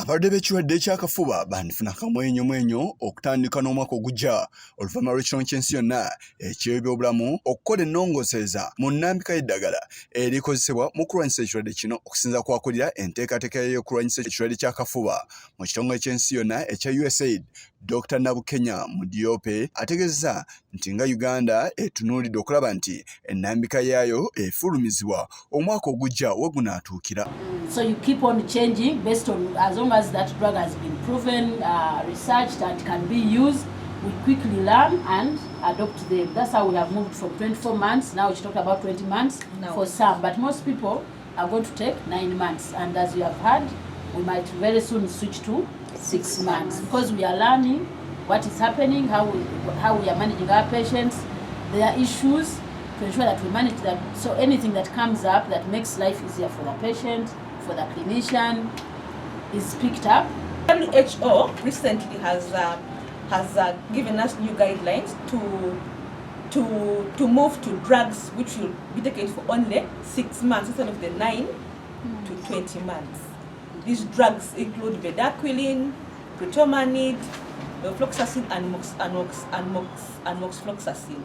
Abalwadde b'ekirwadde ky'akafuba bandifuna akamwenyomwenyo okutandika n'omwaka ogujja oluvannyuma lw'ekirone ky'ensi yonna eky'ebyobulamu okukola ennongoosereza mu nnambika y'eddagala erikozesebwa mu kulwanyisa ekirwadde kino okusinza kwakulira enteekateeka y'okulwanyisa ekirwadde ky'akafuba mu kitongole ky'ensi yonna ekya USAID. Dr. Nabukenya Mudiope ategeezezza nti nga Uganda etunuulidde okulaba nti ennambika yaayo efulumizibwa omwaka ogujja we gunaatuukira. So you keep on changing based on as long as that drug has been proven, researched and can be used, we quickly learn and adopt them. That's how we have moved from 24 months, now we talk about 20 months for some, but most people are going to take 9 months. And as you have heard, we might very soon switch to 6 months because we are learning what is happening, how we are managing our patients, their issues, to ensure that we manage that. So anything that comes up that makes life easier for the patient, for the clinician, is picked up. WHO recently has given us new guidelines to move to drugs which will be taken for only 6 months instead of the 9 to 20 months. These drugs include bedaquiline, pretomanid, fluoxetine, and moxifloxacin.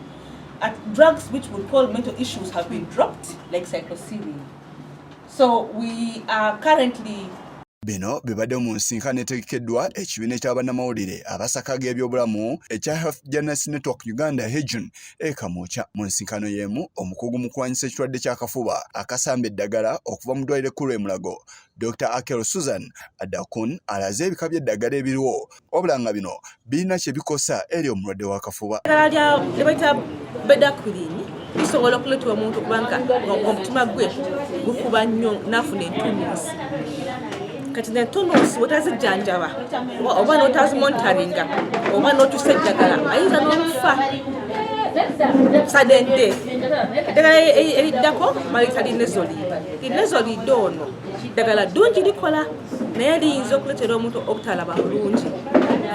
Drugs which would cause mental issues have been dropped, like cycloserine. So we are currently Bino bibadde mu nsisinkano etegekeddwa ekibiina ky'abannamawulire abasaka g'ebyobulamu ekya Health Journalists Network Uganda Region Kamwokya. Mu nsisinkano y'emu omukugu mu kulwanyisa ekirwadde ky'akafuba akasamba eddagala okuva mu ddwaliro ekkulu e Mulago, Dr. Akelo Susan Adakun alaze ebika by'eddagala ebiriwo wabula nga bino birina kye bikosa eri omulwadde w'akafuba. Eddagala lye bayita bedaquiline lisobola okuleetera omuntu kubanga omutima gwe gukuba nnyo n'afuna entunnunsi. Kati n'entunnunsi bw'otazijjanjaba oba n'otazimontaringa oba n'otusa eddagala ayinza n'olufa sudden death. Eddagala eriddako baliyita linezolide ono eddagala ddungi likola naye liyinza okuleetera omuntu obutalaba bulungi,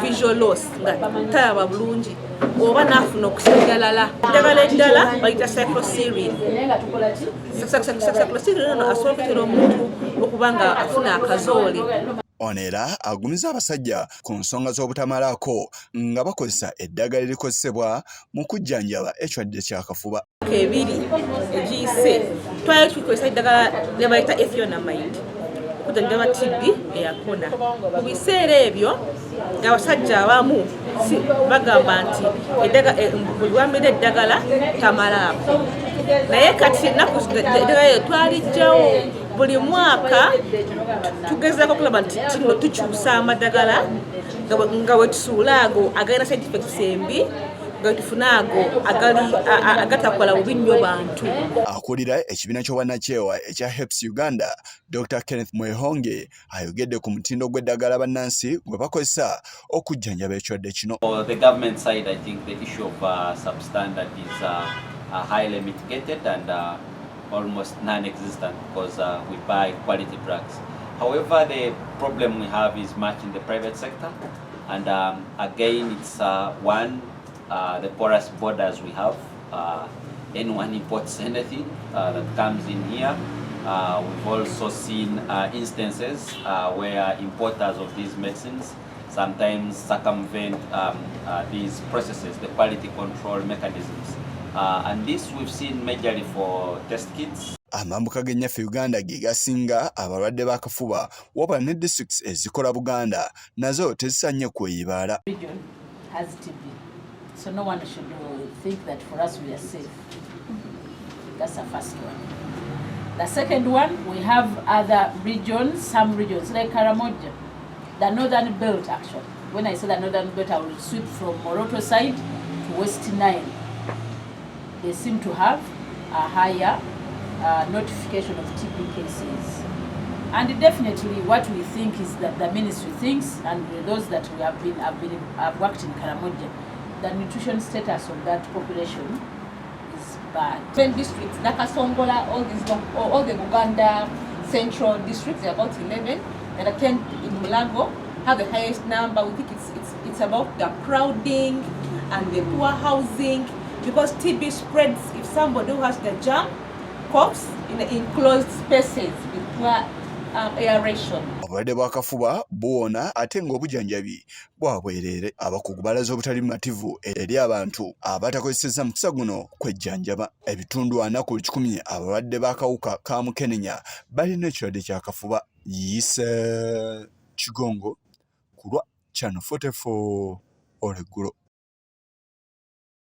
visual loss nga talaba bulungi oba n'afuna okusigalala. Eddagala eddala bayita cycloserine. Cycloserine ono asobola okuleetera omuntu okuba nga afuna akazoole. Ono era agumiza abasajja ku nsonga z'obutamalaako nga bakozesa eddagala erikozesebwa mu kujjanjaba ekirwadde ky'akafuba. Ebiri egiyise twali tukozesa eddagala lye bayita ethionamide okujjanjaba TB eyakona. Mu biseera ebyo ng'abasajja abamu bagamba nti buli wamira eddagala tamalaako, naye kati ennaku eddagala twalijjawo buli mwaka tugezaako okulaba nti kino tukyusa amadagala nga bwe tusuula ago agalina side effects embi nga tufuna ago agatakola bubi nnyo bantu. Akulira ekibiina ky'obwannakyewa ekya HEPS Uganda, Dr. Kenneth Mwehonge ayogedde ku mutindo gw'eddagala bannansi gwe bakozesa okujjanjaba ekirwadde kino. On the government side, I think the issue of substandard is highly mitigated and almost non-existent because we buy quality drugs. However, the problem we have is much in the private sector, and again, it's the porous borders we have. Anyone imports anything that comes in here. We've also seen instances where importers of these medicines sometimes circumvent these processes, the quality control mechanisms. And this we've seen majorly for test kits. Amambuka g'ennyaffe Uganda ge gasinga abalwadde b'akafuba wabula ne districts ezikola Buganda nazo tezisanye kweyibaala. Region has TB, so no one should think that for us we are safe. That's the first one. The second one, we have other regions, some regions like Karamoja, the northern belt actually. When I say the northern belt, I will sweep from Moroto side to West Nile. They seem to have a higher notification of TB cases. And definitely what we think is that the ministry thinks, and those that we have worked in Karamoja, the nutrition status of that population is bad. 10 districts, Nakasongola, all the Uganda central districts, there are about 11, and 10 in Mulago have the highest number. We think it's about the crowding and the poor housing, because TB spreads if somebody who has the germ coughs in enclosed spaces with poor aeration. obulwadde bw'akafuba buwona ate ng'obujjanjabi bwa bwereere. Abakugu balaze obutali bumativu eri abantu abatakozesezza mukisa guno kwejjanjaba. Ebitundu 40 ku 100 abalwadde b'akawuka ka mukenenya balina ekirwadde ky'akafuba. Yise Kigongo ku lwa Channel 44 olweggulo.